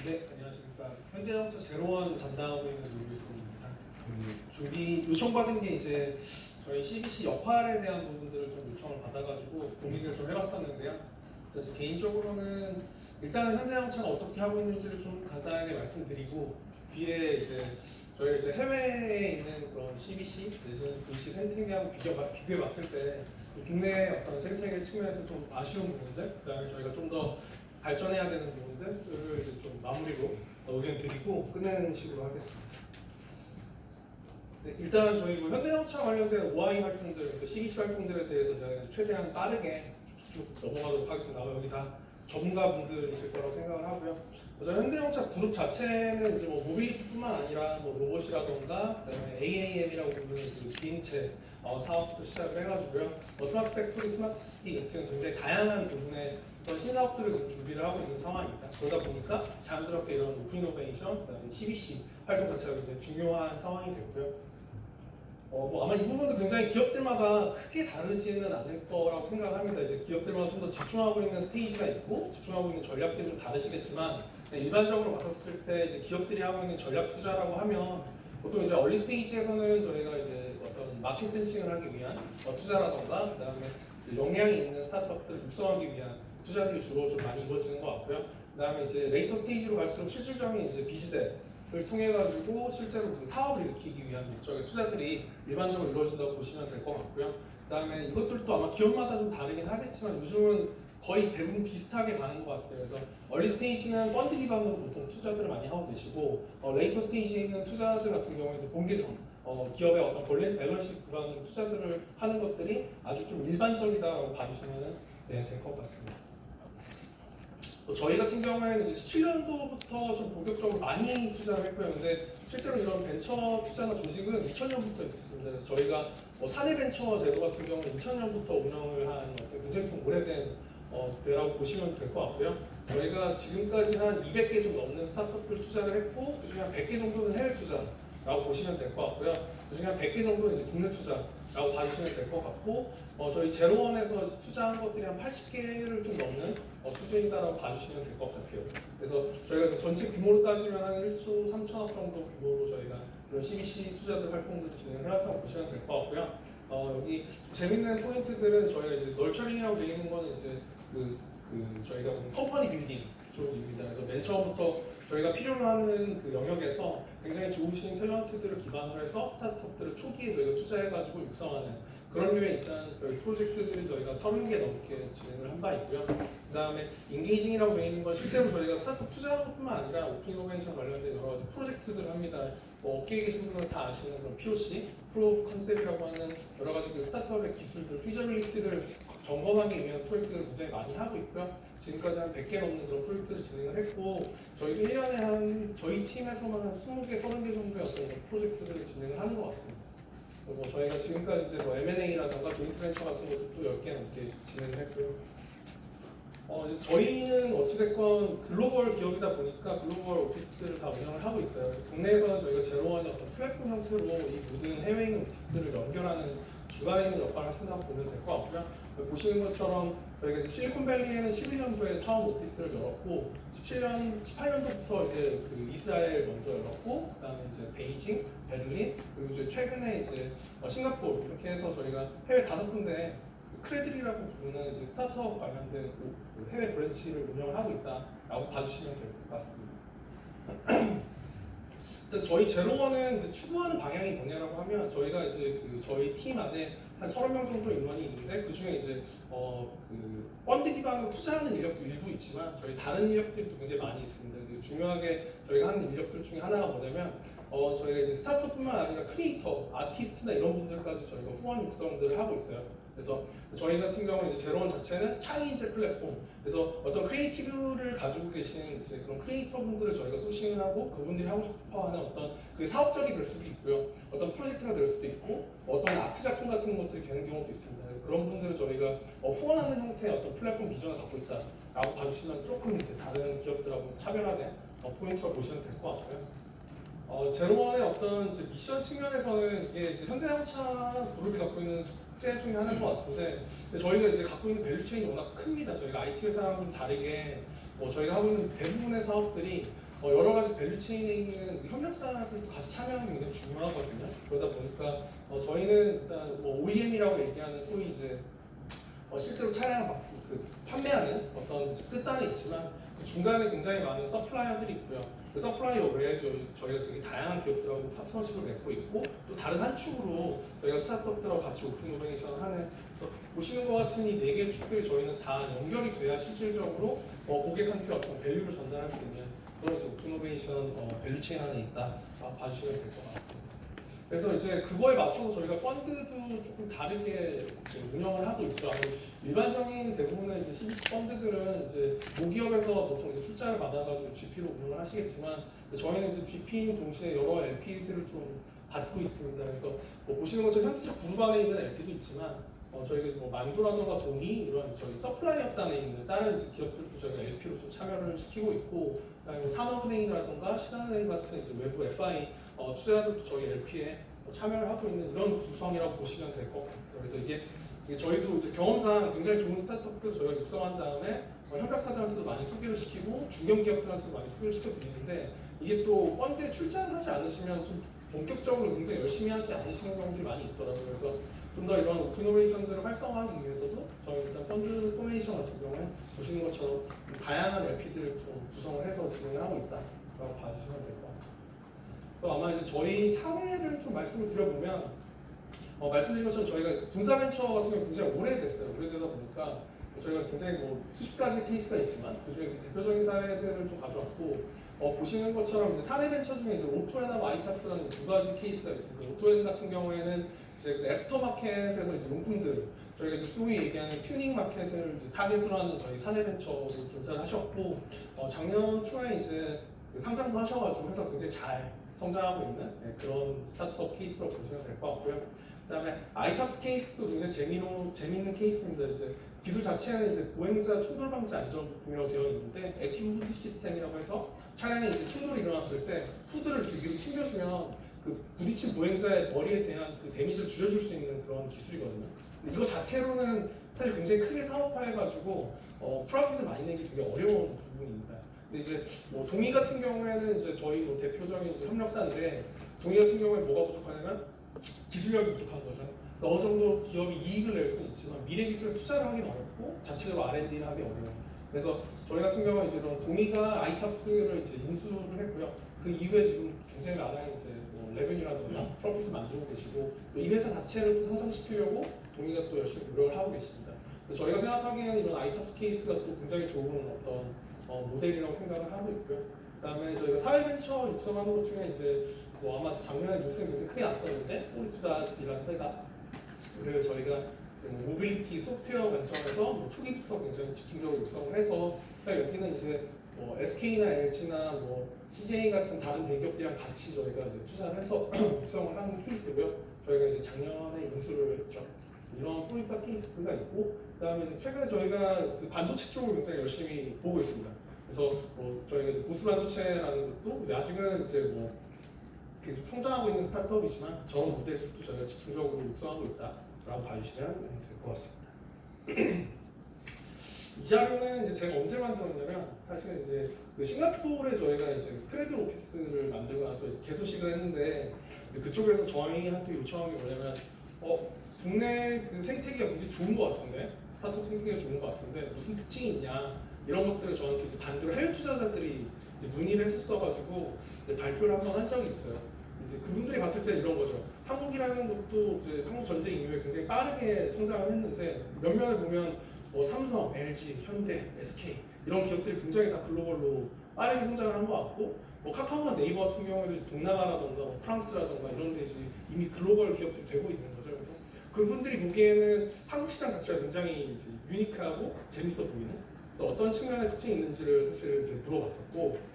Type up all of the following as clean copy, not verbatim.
네, 안녕하십니까. 현대자동차 제로원 담당하고 있는 노규수입니다. 준비 요청받은 게 이제 저희 CBC 역할에 대한 부분들을 좀 요청을 받아가지고 고민을 좀 해봤었는데요. 그래서 개인적으로는 일단은 현대자동차가 어떻게 하고 있는지를 좀 간단하게 말씀드리고 뒤에 이제 저희 이제 해외에 있는 그런 CBC 내지는 VC 생태계하고 비교해봤을 때 국내 어떤 생태계 측면에서 좀 아쉬운 부분들, 그다음에 저희가 좀 더 발전해야 되는 부분들을 이제 좀 마무리로 의견 드리고 끝내는 식으로 하겠습니다. 네, 일단 저희 뭐 현대자동차 관련된 OI 활동들, CBC 활동들에 대해서 제가 최대한 빠르게 쭉쭉 넘어가도록 하겠습니다. 여기 다 전문가분들이실 거라고 생각을 하고요. 우선 현대자동차 그룹 자체는 이제 뭐 모빌리티뿐만 아니라 뭐 로봇이라던가 그다음에 AAM이라고 부르는 그 비행체 사업부터 시작을 해가지고요. 스마트 팩토리, 스마트 시티 같은 굉장히 다양한 부분의 어떤 신사업들을 지금 준비를 하고 있는 상황입니다. 그러다 보니까 자연스럽게 이런 오픈 이노베이션, 그다음에 CBC 활동 자체가 굉장히 중요한 상황이 됐고요. 뭐 아마 이 부분도 굉장히 기업들마다 크게 다르지는 않을 거라고 생각을 합니다. 이제 기업들마다 좀 더 집중하고 있는 스테이지가 있고 집중하고 있는 전략들이 좀 다르시겠지만 일반적으로 봤었을 때 이제 기업들이 하고 있는 전략 투자라고 하면 보통 이제 얼리 스테이지에서는 저희가 이제 어떤 마켓 센싱을 하기 위한 투자라던가 그다음에 역량이 있는 스타트업들을 육성하기 위한 투자들이 주로 좀 많이 이루어지는 것 같고요. 그다음에 이제 레이터 스테이지로 갈수록 실질적인 이제 비즈대 을 통해 가지고 실제로 그 사업을 일으키기 위한 목적의 투자들이 일반적으로 이루어진다고 보시면 될 것 같고요. 그다음에 이것들도 아마 기업마다 좀 다르긴 하겠지만 요즘은 거의 대부분 비슷하게 가는 것 같아요. 그래서 얼리 스테이지는 펀드 기반으로 보통 투자들을 많이 하고 계시고 레이터 스테이지에 있는 투자들 같은 경우에는 본계정 기업의 어떤 밸런스 기반으로 투자들을 하는 것들이 아주 좀 일반적이다라고 봐주시면 될 것 같습니다. 저희 같은 경우에는 이제 17년도부터 좀 본격적으로 많이 투자를 했고요. 근데 실제로 이런 벤처 투자나 조직은 2000년부터 있었습니다. 그래서 저희가 사내벤처 제도 같은 경우는 2000년부터 운영을 한 굉장히 좀 오래된 데라고 보시면 될 것 같고요. 저희가 지금까지 한 200개 좀 넘는 스타트업을 투자를 했고 그중에 한 100개 정도는 해외 투자라고 보시면 될 것 같고요. 그중에 한 100개 정도는 이제 국내 투자라고 봐주시면 될 것 같고 저희 제로원에서 투자한 것들이 한 80개를 좀 넘는 수준이다라고 봐주시면 될 것 같아요. 그래서 저희가 전체 규모로 따지면 한 1조 3천억 정도 규모로 저희가 이런 CBC 투자들 활동들을 진행해왔다고 보시면 될 것 같고요. 여기 재밌는 포인트들은 저희가 이제 널처링이라고 되어 있는 거는 이제 저희가 컴퍼니 빌딩 쪽입니다. 그래서 맨 처음부터 저희가 필요로 하는 그 영역에서 굉장히 좋으신 탤런트들을 기반으로 해서 스타트업들을 초기에 저희가 투자해가지고 육성하는 그런 류의 일단 프로젝트들이 저희가 30개 넘게 진행을 한 바 있고요. 그 다음에 인게이징이라고 되어 있는 건 실제로 저희가 스타트업 투자하는 것뿐만 아니라 오픈 이노베이션 관련된 여러 가지 프로젝트들을 합니다. 업계에 계신 분들은 다 아시는 그런 POC, 프로 컨셉이라고 하는 여러 가지 그 스타트업의 기술들, 피저빌리티를 점검하기 위한 프로젝트를 굉장히 많이 하고 있고요. 지금까지 한 100개 넘는 그런 프로젝트를 진행을 했고 저희도 1년에 한 저희 팀에서만 한 20개, 30개 정도의 어떤 프로젝트들을 진행을 하는 것 같습니다. 뭐 저희가 지금까지 이제 뭐 M&A라든가 조인트 벤처 같은 것도 또 10개 넘게 진행을 했고요. 이제 저희는 어찌됐건 글로벌 기업이다 보니까 글로벌 오피스들을 다 운영을 하고 있어요. 국내에서는 저희가 제로원의 어떤 플랫폼 형태로 이 모든 해외에 있는 오피스들을 연결하는 주간에 있는 역할을 하신다고 보면 될 것 같고요. 보시는 것처럼 저희가 이제 실리콘밸리에는 11년도에 처음 오피스를 열었고 18년도부터 이제 그 이스라엘 먼저 열었고 그다음에 이제 베이징, 베를린 그리고 이제 최근에 이제 싱가포르 이렇게 해서 저희가 해외 5군데 크레들이라고 부르는 이제 스타트업 관련된 그 해외 브랜치를 운영을 하고 있다라고 봐주시면 될 것 같습니다. 일단 저희 제로원은 이제 추구하는 방향이 뭐냐라고 하면 저희가 이제 그 저희 팀 안에 한 30명 정도 인원이 있는데 그 중에 이제 그 펀드 기반으로 투자하는 인력도 일부 있지만 저희 다른 인력들이 또 굉장히 많이 있습니다. 중요하게 저희가 하는 인력들 중에 하나가 뭐냐면 저희가 이제 스타트업뿐만 아니라 크리에이터, 아티스트나 이런 분들까지 저희가 후원 육성들을 하고 있어요. 그래서 저희 같은 경우는 이제 제로원 자체는 창의인재 플랫폼. 그래서 어떤 크리에이티브를 가지고 계신 이제 그런 크리에이터 분들을 저희가 소싱을 하고 그분들이 하고 싶어하는 어떤 그 사업적이 될 수도 있고요. 어떤 프로젝트가 될 수도 있고 어떤 아트 작품 같은 것들이 되는 경우도 있습니다. 그래서 그런 분들을 저희가 후원하는 형태의 어떤 플랫폼 비전을 갖고 있다라고 봐주시면 조금 이제 다른 기업들하고 차별화된 포인트가 보시면 될 것 같고요. 제로원의 어떤 이제 미션 측면에서는 이게 이제 현대자동차 그룹이 갖고 있는 숙제 중에 하나인 것 같은데 저희가 이제 갖고 있는 밸류체인이 워낙 큽니다. 저희가 IT 회사랑 좀 다르게 저희가 하고 있는 대부분의 사업들이 여러 가지 밸류 체인에 있는 협력사들도 같이 참여하는 게 굉장히 중요하거든요. 그러다 보니까 저희는 일단 뭐 OEM이라고 얘기하는 소위 이제 실제로 차량을 판매하는 어떤 끝단에 있지만 그 중간에 굉장히 많은 서플라이어들이 있고요. 그 서플라이어 외에도 저희가 되게 다양한 기업들하고 파트너십을 맺고 있고 또 다른 한 축으로 저희가 스타트업들하고 같이 오픈 이노베이션을 하는, 그래서 보시는 것 같은 이 네 개의 축들이 저희는 다 연결이 돼야 실질적으로 고객한테 어떤 밸류를 전달할 수 있는 그런 이제 오픈 이노베이션 밸류 체인 안에 있다 봐주시면 될 것 같습니다. 그래서 이제 그거에 맞춰서 저희가 펀드도 조금 다르게 운영을 하고 있죠. 일반적인 대부분의 이제 CVC 펀드들은 이제 모기업에서 보통 이제 출자를 받아가지고 GP로 운영을 하시겠지만 저희는 이제 GP인 동시에 여러 LP들을 좀 받고 있습니다. 그래서 뭐 보시는 것처럼 현대차 그룹 안에 있는 LP도 있지만 저희가 뭐 만도라던가 동이 이런 저희 서플라이업단에 있는 다른 이제 기업들도 저희가 LP로 좀 참여를 시키고 있고, 그다음에 산업은행이라던가 신한은행 같은 이제 외부 FI 투자자들도 저희 LP에 참여를 하고 있는 이런 구성이라고 보시면 될 것 같아요. 그래서 이게 저희도 이제 경험상 굉장히 좋은 스타트업들 저희가 육성한 다음에 협력사들한테도 많이 소개를 시키고 중견기업들한테도 많이 소개를 시켜드리는데, 이게 또 펀드에 출자를 하지 않으시면 좀 본격적으로 굉장히 열심히 하지 않으시는 경우들이 많이 있더라고요. 그래서 좀 더 이런 오픈이노베이션들을 활성화하기 위해서도 저희 일단 펀드 포메이션 같은 경우에 보시는 것처럼 다양한 LP들을 좀 구성을 해서 진행을 하고 있다라고 봐주시면 될 것 같습니다. 그래서 아마 이제 저희 사례를 좀 말씀을 드려보면 말씀드린 것처럼 저희가 분사벤처 같은 경우 굉장히 오래됐어요. 오래되다 보니까 저희가 굉장히 뭐 수십 가지 케이스가 있지만 그중에 이제 대표적인 사례들을 좀 가져왔고, 보시는 것처럼 이제 사례벤처 중에 이제 오토앤하고 아이탁스라는 두 가지 케이스가 있습니다. 오토앤 같은 경우에는 이제 그 애프터마켓에서 이제 용품들, 저희가 이제 소위 얘기하는 튜닝 마켓을 이제 타겟으로 하는 저희 사례벤처로 분사를 하셨고, 작년 초에 이제 상장도 하셔가지고 해서 굉장히 잘 성장하고 있는 그런 스타트업 케이스로 보시면 될 것 같고요. 그다음에 아이탑스 케이스도 굉장히 재미있는 케이스입니다. 이제 기술 자체는 이제 보행자 충돌 방지 안전 부품이라고 되어 있는데 액티브 후드 시스템이라고 해서 차량에 이제 충돌이 일어났을 때 후드를 이렇게 위로 튕겨주면 그 부딪힌 보행자의 머리에 대한 그 데미지를 줄여줄 수 있는 그런 기술이거든요. 근데 이거 자체로는 사실 굉장히 크게 사업화해가지고 프로핏을 많이 내기 되게 어려운 부분입니다. 근데 이제 뭐 동의 같은 경우에는 이제 저희 뭐 대표적인 이제 협력사인데, 동의 같은 경우에 뭐가 부족하냐면 기술력이 부족한 거죠. 그러니까 어느 정도 기업이 이익을 낼 수는 있지만 미래 기술에 투자를 하기는 어렵고 자체적으로 R&D를 하기 어려워요. 그래서 저희 같은 경우는 이제 이런 동의가 아이탑스를 이제 인수를 했고요. 그 이후에 지금 굉장히 많은 이제 뭐 레베뉴라든가 프로핏을 만들고 계시고, 이 회사 자체를 또 성장시키려고 동의가 또 열심히 노력을 하고 계십니다. 그래서 저희가 생각하기에는 이런 아이탑스 케이스가 또 굉장히 좋은 어떤 모델이라고 생각을 하고 있고요. 그다음에 저희가 사회벤처 육성하는 것 중에 이제 뭐 아마 작년에 뉴스에 굉장히 크게 났었는데 포리투닷이라는 회사를 저희가 모빌리티 소프트웨어 관점에서 뭐 초기부터 굉장히 집중적으로 육성을 해서, 여기는 이제 뭐 SK나 LG나 뭐 CJ 같은 다른 대기업들이랑 같이 저희가 이제 투자를 해서 육성을 하는 케이스고요. 저희가 이제 작년에 인수를 했죠. 이런 포인트 케이스가 있고, 그다음에 이제 최근에 저희가 그 반도체 쪽을 굉장히 열심히 보고 있습니다. 그래서 뭐 저희가 이제 보스 반도체라는 것도 아직은 이제 뭐 계속 성장하고 있는 스타트업이지만 저런 모델들도 저희가 집중적으로 육성하고 있다라고 봐주시면 될 것 같습니다. 이 자료는 이제 제가 언제 만들었냐면, 사실은 이제 그 싱가포르에 저희가 이제 크레딧 오피스를 만들고 나서 이제 개소식을 했는데, 그쪽에서 저희한테 요청한 게 뭐냐면 국내 그 생태계가 굉장히 좋은 것 같은데, 스타트업 생태계가 좋은 것 같은데 무슨 특징이 있냐, 이런 것들을 저한테 이제 반대로 해외 투자자들이 이제 문의를 했었어가지고 발표를 한번 한 적이 있어요. 이제 그분들이 봤을 때 이런 거죠. 한국이라는 것도 이제 한국 전쟁 이후에 굉장히 빠르게 성장을 했는데 몇 면을 보면 뭐 삼성, LG, 현대, SK 이런 기업들이 굉장히 다 글로벌로 빠르게 성장을 한 것 같고, 뭐 카카오나 네이버 같은 경우에도 이제 동남아라던가 뭐 프랑스라던가 이런 데 이제 이미 글로벌 기업들이 되고 있는 거죠. 그래서 그분들이 보기에는 한국 시장 자체가 굉장히 이제 유니크하고 재밌어 보이는, 그래서 어떤 측면의 특징이 있는지를 사실 이제 물어봤었고,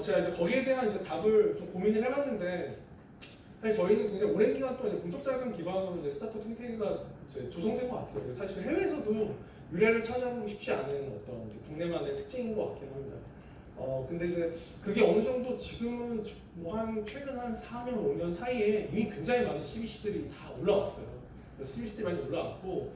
제가 이제 거기에 대한 이제 답을 좀 고민을 해봤는데, 사실 저희는 굉장히 오랜 기간 동안 이제 공적 자금 기반으로 이제 스타트업 생태계가 이제 조성된 것 같아요. 사실 해외에서도 유래를 찾아보기 쉽지 않은 어떤 국내만의 특징인 것 같긴 합니다. 근데 이제 그게 어느 정도 지금은 뭐 한 최근 한 4년, 5년 사이에 이미 굉장히 많은 CBC들이 다 올라왔어요. 그래서 CBC들이 많이 올라왔고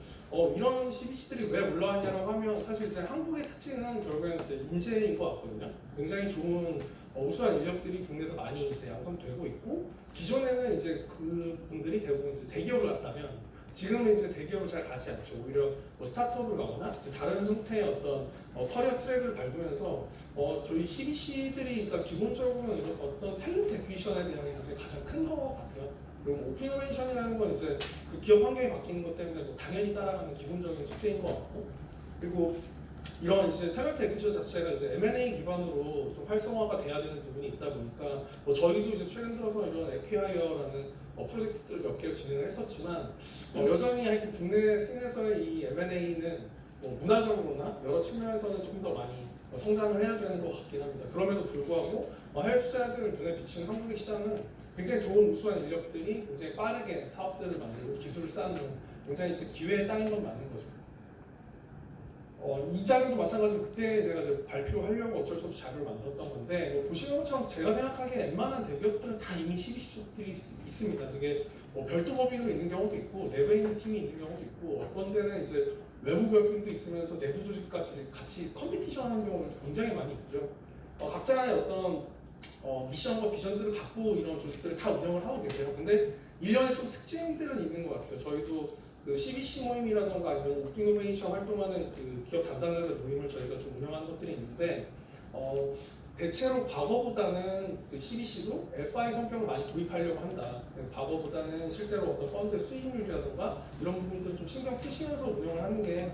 이런 CBC들이 왜 올라왔냐라고 하면 사실 이제 한국의 특징은 결국에는 이제 인재인 것 같거든요. 굉장히 좋은 우수한 인력들이 국내에서 많이 이제 양성되고 있고 기존에는 이제 그 분들이 대부분 이제 대기업을 갔다면 지금은 이제 대기업을 잘 가지 않죠. 오히려 뭐 스타트업을 가거나 다른 형태의 어떤 커리어 트랙을 밟으면서 저희 CBC들이 그러니까 기본적으로 이런 어떤 탤런트 액퀴지션에 대한 게 가장 큰 것 같아요. 그리고 뭐 오피노베이션이라는 건 이제 그 기업 환경이 바뀌는 것 때문에 뭐 당연히 따라가는 기본적인 숙제인 것 같고 그리고 이런 이제 탤런트 액퀴지션 자체가 이제 M&A 기반으로 좀 활성화가 돼야 되는 부분이 있다 보니까 저희도 이제 최근 들어서 이런 에퀴하이어라는 프로젝트들을 몇 개를 진행을 했었지만 여전히 하여튼 국내 씬에서의 이 M&A는 뭐 문화적으로나 여러 측면에서는 좀 더 많이 성장을 해야 되는 것 같긴 합니다. 그럼에도 불구하고 해외 투자자들을 눈에 비치는 한국의 시장은 굉장히 좋은 우수한 인력들이 굉장히 빠르게 사업들을 만들고 기술을 쌓는 굉장히 이제 기회의 땅인 건 맞는 거죠. 이 자료도 마찬가지로 그때 제가 이제 발표하려고 어쩔 수 없이 자료를 만들었던 건데 보시는 것처럼 제가 생각하기에 웬만한 대기업들은 다 이미 CBC들이 있습니다. 그게 별도 법인으로 있는 경우도 있고 내부에 있는 팀이 있는 경우도 있고 어떤 데는 이제 외부 결핍도 있으면서 내부 조직까지 같이 컴피티션하는 경우가 굉장히 많이 있고요. 각자의 어떤 미션과 비전들을 갖고 이런 조직들을 다 운영을 하고 계세요. 근데 일련의 좀 특징들은 있는 것 같아요. 저희도 그 CBC 모임이라던가 아니면 오픈이노베이션 활동하는 그 기업 담당자들 모임을 저희가 좀 운영하는 것들이 있는데 대체로 과거보다는 그 CBC도 FI 성격을 많이 도입하려고 한다. 과거보다는 실제로 어떤 펀드 수익률이라던가 이런 부분들을 좀 신경 쓰시면서 운영을 하는 게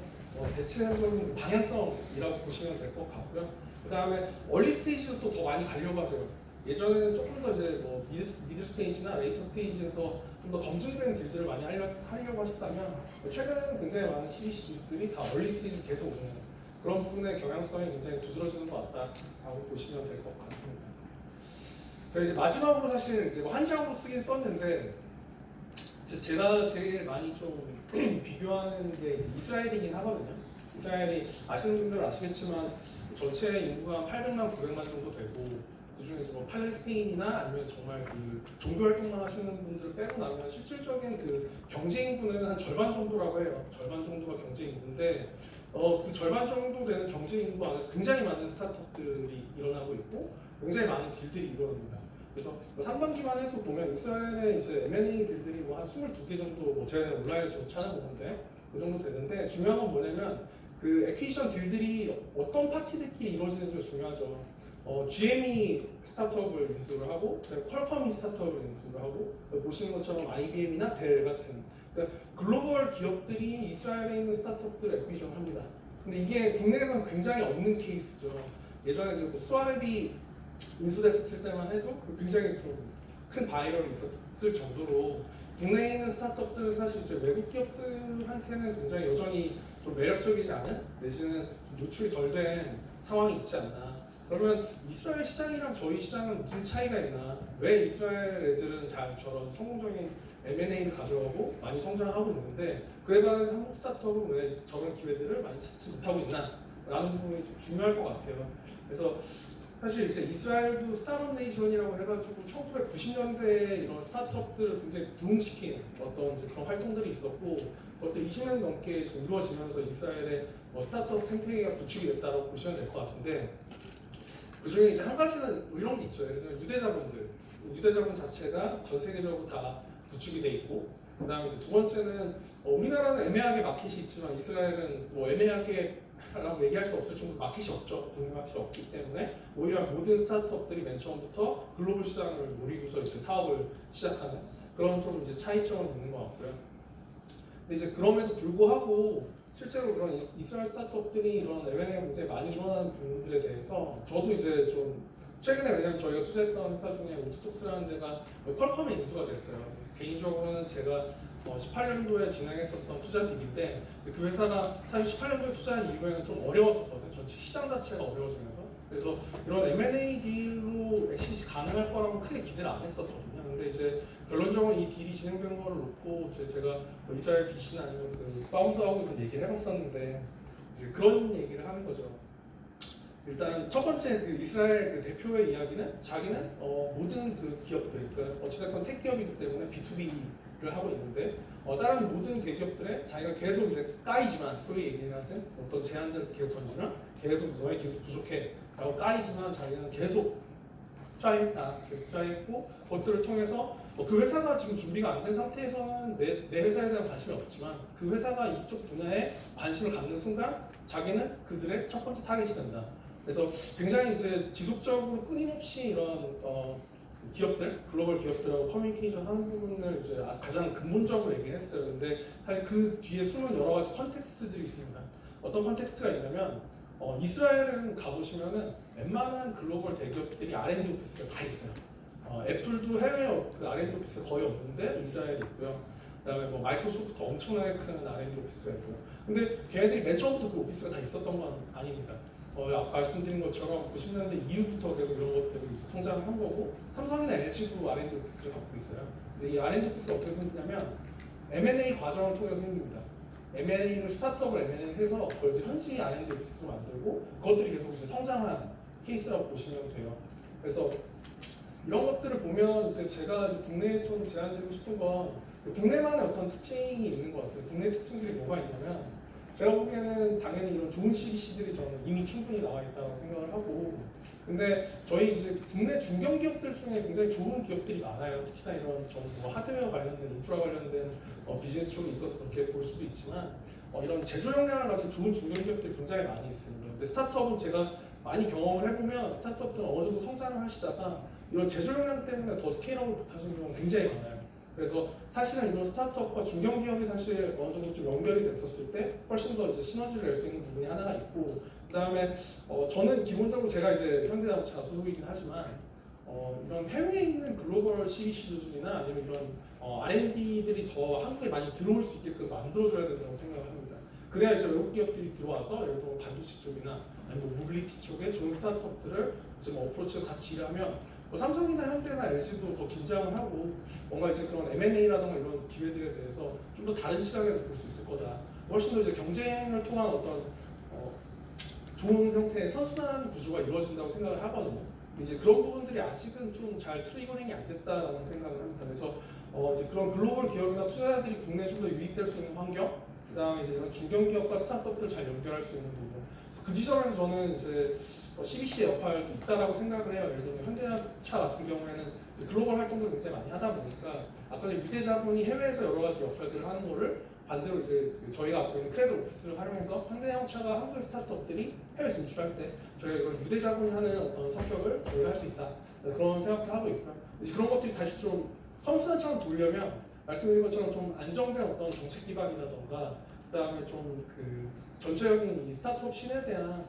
대체적인 방향성이라고 보시면 될 것 같고요. 그 다음에 얼리 스테이지도 또 더 많이 가려고 하세요. 예전에는 조금 더 이제 뭐 미드 스테이지나 레이터 스테이지에서 좀 더 검증된 딜들을 많이 하려고 하셨다면 최근에는 굉장히 많은 CBC 조직들이 다 얼리 스테이지로 계속 오는 그런 부분의 경향성이 굉장히 두드러지는 것 같다라고 보시면 될 것 같습니다. 저희 이제 마지막으로 사실 이제 뭐 한장으로 쓰긴 썼는데 제가 제일 많이 좀 비교하는 게 이제 이스라엘이긴 하거든요. 이스라엘이 아시는 분들은 아시겠지만 전체 인구가 800만, 900만 정도 되고 그중에 뭐 팔레스타인이나 아니면 정말 그 종교 활동만 하시는 분들 빼고 나면 실질적인 그 경제 인구는 한 절반 정도라고 해요. 절반 정도가 경제 인구인데 그 절반 정도 되는 경제 인구 안에서 굉장히 많은 스타트업들이 일어나고 있고 굉장히 많은 딜들이 일어납니다. 그래서 상반기만 해도 보면 이스라엘의 이제 M&A 딜들이 뭐 한 22개 정도 제가 온라인에서 지금 찾아보는데 그 정도 되는데 중요한 건 뭐냐면 그 에퀴지션 딜들이 어떤 파티들끼리 이루어지는지가 중요하죠. GM이 스타트업을 인수를 하고 퀄컴이 스타트업을 인수를 하고 보시는 것처럼 IBM이나 델 같은 그러니까 글로벌 기업들이 이스라엘에 있는 스타트업들을 에퀴지션을 합니다. 근데 이게 국내에서는 굉장히 없는 케이스죠. 예전에 이제 뭐 스와랩이 인수됐을 때만 해도 굉장히 좀 큰 바이럴이 있었을 정도로 국내에 있는 스타트업들은 사실 이제 외국 기업들한테는 굉장히 여전히 좀 매력적이지 않은 내지는 노출이 덜 된 상황이 있지 않나. 그러면 이스라엘 시장이랑 저희 시장은 무슨 차이가 있나? 왜 이스라엘 애들은 잘 저런 성공적인 M&A를 가져가고 많이 성장하고 있는데 그에 반해서 한국 스타트업은 왜 저런 기회들을 많이 찾지 못하고 있나? 라는 부분이 좀 중요할 것 같아요. 그래서 사실 이제 이스라엘도 스타트업 네이션이라고 해가지고 1990년대에 이런 스타트업들을 굉장히 부흥시킨 어떤 이제 그런 활동들이 있었고 그것들 20년 넘게 지금 이루어지면서 이스라엘의 스타트업 생태계가 구축이 됐다고 보시면 될 것 같은데 그 중에 이제 한 가지는 뭐 이런 게 있죠. 예를 들면 유대자본 자체가 전 세계적으로 다 구축이 돼 있고 그다음에 이제 두 번째는 우리나라는 애매하게 마켓이 있지만 이스라엘은 뭐 애매하게 라고 얘기할 수 없을 정도로 마켓이 없죠. 국내 마켓이 없기 때문에 오히려 모든 스타트업들이 맨 처음부터 글로벌 시장을 노리고서 이제 사업을 시작하는 그런 좀 이제 차이점은 있는 것 같고요. 근데 이제 그럼에도 불구하고 실제로 그런 이스라엘 스타트업들이 이런 M&A가 굉장히 많이 일어나는 부분들에 대해서 저도 이제 좀 최근에 왜냐면 저희가 투자했던 회사 중에 오토톡스라는 데가 퀄컴에 인수가 됐어요. 개인적으로는 제가 18년도에 진행했었던 투자 딜인데 그 회사가 사실 18년도에 투자한 이후에는 좀 어려웠었거든요. 전체 시장 자체가 어려워지면서 그래서 이런 M&A 딜로 엑시스 가능할 거라고 크게 기대를 안 했었거든요. 근데 이제 결론적으로 이 딜이 진행된 거를 놓고 제가 이스라엘 BC나 아니면 그 파운드하고 좀 얘기를 해봤었는데 이제 그런 얘기를 하는 거죠. 일단 첫 번째 그 이스라엘 그 대표의 이야기는 자기는 모든 그 기업들, 그러니까 어찌됐건 택 기업이기 때문에 B2B 하고 있는데 다른 모든 대기업들에 자기가 계속 이제 까이지만 소리 얘기하든 어떤 제안들을 계속 던지면 계속 너희 계속 부족해 라고 까이지만 자기는 계속 트라이했다. 계속 트라이했고 그것들을 통해서 그 회사가 지금 준비가 안 된 상태에서는 내 회사에 대한 관심이 없지만 그 회사가 이쪽 분야에 관심을 갖는 순간 자기는 그들의 첫 번째 타겟이 된다. 그래서 굉장히 이제 지속적으로 끊임없이 이런 기업들, 글로벌 기업들하고 커뮤니케이션 하는 부분을 이제 가장 근본적으로 얘기했어요. 근데 사실 그 뒤에 숨은 여러 가지 컨텍스트들이 있습니다. 어떤 컨텍스트가 있냐면 이스라엘은 가보시면은 웬만한 글로벌 대기업들이 R&D 오피스가 다 있어요. 애플도 해외 그 R&D 오피스가 거의 없는데 이스라엘에 있고요. 그다음에 뭐 마이크로소프트 엄청나게 큰 R&D 오피스가 있고요. 근데 걔네들이 맨 처음부터 그 오피스가 다 있었던 건 아닙니다. 아까 말씀드린 것처럼 90년대 이후부터 계속 이런 것들이 이제 성장을 한 거고 삼성이나 LG도 R&D 오피스를 갖고 있어요. 근데 이 R&D 오피스가 어떻게 생기냐면 M&A 과정을 통해서 생깁니다. M&A를 스타트업을 M&A 해서 그걸 이제 현지 R&D 오피스로 만들고 그것들이 계속 이제 성장한 케이스라고 보시면 돼요. 그래서 이런 것들을 보면 이제 제가 이제 국내에 좀 제안드리고 싶은 건 국내만의 어떤 특징이 있는 것 같아요. 국내 특징들이 뭐가 있냐면 제가 보기에는 당연히 이런 좋은 CBC들이 저는 이미 충분히 나와 있다고 생각을 하고 근데 저희 이제 국내 중견기업들 중에 굉장히 좋은 기업들이 많아요. 특히나 이런 뭐 하드웨어 관련된 인프라 관련된 비즈니스 쪽이 있어서 그렇게 볼 수도 있지만 이런 제조 역량을 가진 좋은 중견기업들이 굉장히 많이 있습니다. 근데 스타트업은 제가 많이 경험을 해보면 스타트업들은 어느 정도 성장을 하시다가 이런 제조 역량 때문에 더 스케일업을 못하시는 경우가 굉장히 많아요. 그래서 사실은 이런 스타트업과 중견기업이 사실 어느 정도 좀 연결이 됐었을 때 훨씬 더 이제 시너지를 낼 수 있는 부분이 하나가 있고 그다음에 저는 기본적으로 제가 이제 현대자동차 소속이긴 하지만 이런 해외에 있는 글로벌 CBC 조직이나 아니면 이런 R&D들이 더 한국에 많이 들어올 수 있게끔 만들어줘야 된다고 생각을 합니다. 그래야 이제 외국 기업들이 들어와서 예를 들어 반도체 쪽이나 아니면 뭐 모빌리티 쪽에 좋은 스타트업들을 이제 뭐 어프로치해서 같이 일하면 뭐 삼성이나 현대나 LG도 더 긴장을 하고 뭔가 이제 그런 M&A라든가 이런 기회들에 대해서 좀 더 다른 시각에서 볼 수 있을 거다. 훨씬 더 이제 경쟁을 통한 어떤 좋은 형태의 선순환 구조가 이루어진다고 생각을 하거든요. 이제 그런 부분들이 아직은 좀 잘 트리거링이 안 됐다라는 생각을 합니다. 그래서 이제 그런 글로벌 기업이나 투자자들이 국내에 좀 더 유입될 수 있는 환경, 그다음에 이제 이런 중견기업과 스타트업들을 잘 연결할 수 있는 부분. 그 지점에서 저는 이제 CBC의 역할도 있다라고 생각을 해요. 예를 들면 현대차 같은 경우에는 글로벌 활동을 굉장히 많이 하다 보니까 아까 유대 자본이 해외에서 여러 가지 역할들을 하는 거를 반대로 이제 저희가 갖고 있는 크레드 오피스를 활용해서 현대자동차가 한국의 스타트업들이 해외 진출할 때 저희가 이걸 유대 자본이 하는 어떤 성격을 저희가 할 수 있다 그런 생각도 하고 있고요. 이제 그런 것들이 다시 좀 선순환처럼 돌려면 말씀드린 것처럼 좀 안정된 어떤 정책 기반이라던가 그다음에 좀 그 전체적인 이 스타트업 씬에 대한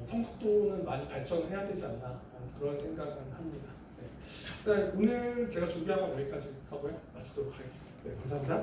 성숙도는 많이 발전을 해야 되지 않나 그런 생각은 합니다. 네. 일단 오늘 제가 준비한 건 여기까지 하고요. 마치도록 하겠습니다. 네, 감사합니다.